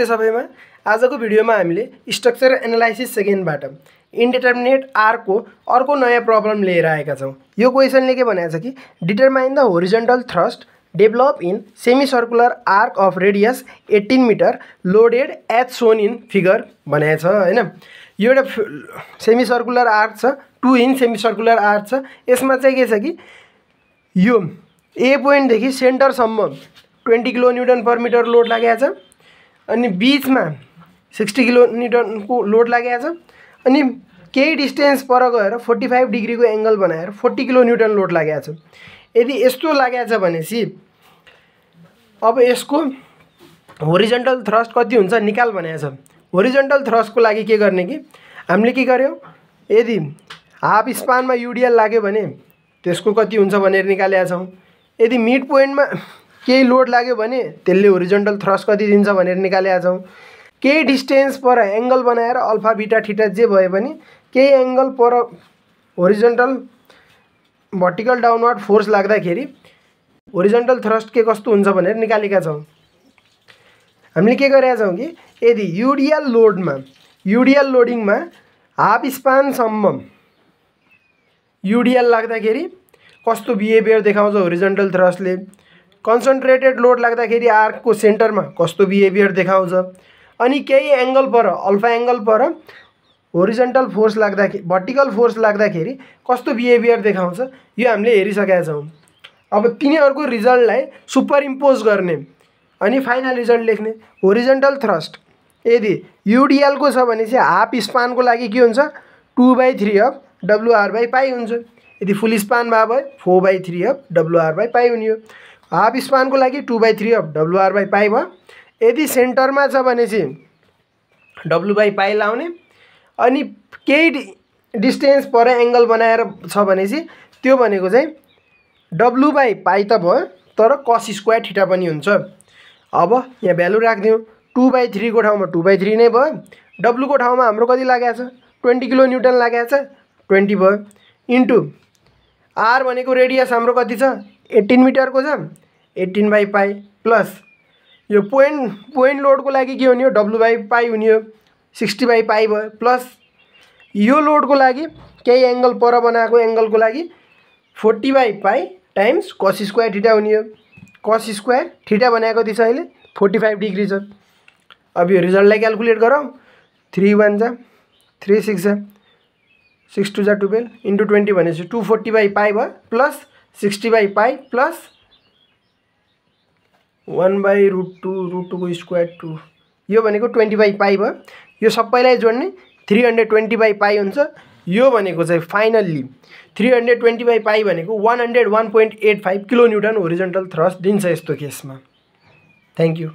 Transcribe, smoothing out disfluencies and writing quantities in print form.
नमस्ते सबैमा। आजको भिडियोमा हामीले स्ट्रक्चर एनालाइसिस सेकेन्डबाट इन्डिटर्मिनेट आर्कको अर्को नयाँ प्रब्लम लिएर आएका छौँ। यो क्वेसनले के भनेको छ कि determine the horizontal thrust develop in semi circular arch of radius 18 metre loaded as shown in figure भनेको छ हैन। यो एउटा सेमी सर्कुलर आर्क छ, 2 इंच सेमी सर्कुलर आर्क छ। यसमा चाहिँ के छ कि यो ए पोइन्टदेखि सेन्टरसम्म 20 kilo newton per meter load लागेको छ, अनि बीचमा 60 किलो न्यूटनको लोड लागेको छ, अनि केही डिस्टेन्स पर गएर 45 डिग्रीको एंगल बनाएर 40 किलो न्यूटन लोड लागेको छ। यदि यस्तो लागेको छ भनेपछि अब यसको होरिजोन्टल थ्रस्ट कति हुन्छ निकाल भनेको छ। होरिजोन्टल थ्रस्टको लागि के गर्ने कि हामीले के गर्यौं, यदि हाफ स्पानमा यूडीएल लाग्यो भने त्यसको कति हुन्छ भनेर निकालेका छौं। यदि मिड पोइन्टमा केही लोड लाग्यो भने त्यसले होरिजोन्टल थ्रस्ट कति दिन्छ भनेर निकालेका छौं। केही डिस्टेन्स पर एंगल बनाएर अल्फा बीटा थीटा जे भए पनि केही एंगल पर होरिजोन्टल भर्टिकल डाउनवर्ड फोर्स लाग्दाखेरि होरिजोन्टल थ्रस्ट के कस्तो हुन्छ भनेर निकालेका छौं। हामीले के गरेका छौं कि यदि यूडीएल लोडिङमा हाफ स्पान सम्म यूडीएल लाग्दाखेरि कस्तो बिहेभियर देखाउँछ होरिजोन्टल थ्रस्टले, कन्सन्ट्रेटेड लोड लाग्दाखेरि आर्कको सेन्टरमा कस्तो बिहेभियर देखाउँछ, अनि केही एंगल पर अल्फा एंगल पर होरिजोन्टल फोर्स लाग्दाखेरि भर्टिकल फोर्स लाग्दाखेरि कस्तो बिहेभियर देखाउँछ, यो हामीले हेरिसकेका छौं। अब तिनीहरुको रिजल्टलाई सुपर इम्पोज गर्ने अनि फाइनल रिजल्ट लेख्ने। होरिजोन्टल थ्रस्ट यदि यूडीएल को छ भने चाहिँ हाफ स्पान को लागि के हुन्छ 2/3 अफ WR/पाई हुन्छ। यदि फुल स्पान भए 4/3 अफ WR/पाई हुने हो। हाफ स्पान को लागि 2/3 अफ WR/पाई भयो। यदि सेन्टरमा छ भने चाहिँ W/पाई लाउने, अनि केही डिस्टेन्स पर एंगल बनाएर छ भने चाहिँ त्यो भनेको चाहिँ W/पाई त भयो, तर cos स्क्वायर थीटा पनि हुन्छ। अब यहाँ भ्यालु राख्दियौ, 2/3 को ठाउँमा 2/3 नै भयो। W को ठाउँमा हाम्रो कति लागेको छ 20 किलो न्यूटन लागेको छ, 20 भयो, इन्टु R भनेको रेडियस हाम्रो कति छ 18 मिटर को छ, 18/पाई प्लस यो पोइन्ट लोड को लागि के हुने हो W/पाई हुने हो, 60/पाई भयो, प्लस यो लोड को लागि केही एंगल पर बनाएको एंगल को लागि 40/पाई टाइम्स cos स्क्वायर थीटा हुने हो। cos स्क्वायर थीटा भनेको कति छ अहिले 45 डिग्री छ। अब यो रिजल्टलाई क्याल्कुलेट गरौँ। 3 1 जा 3 6 जा 6 2 जा 12 इन्टु 20 भनेपछि 240/पाई भयो, प्लस 60/पाई प्लस 1/√2 को स्क्वायर 2, यो भनेको 20/पाई भयो। यो सबैलाई जोड्ने 320/पाई हुन्छ। यो भनेको चाहिँ फाइनल्ली 320/पाई भनेको 101.85 किलो न्यूटन होरिजोन्टल थ्रस्ट दिन्छ यस्तो केसमा। Thank you.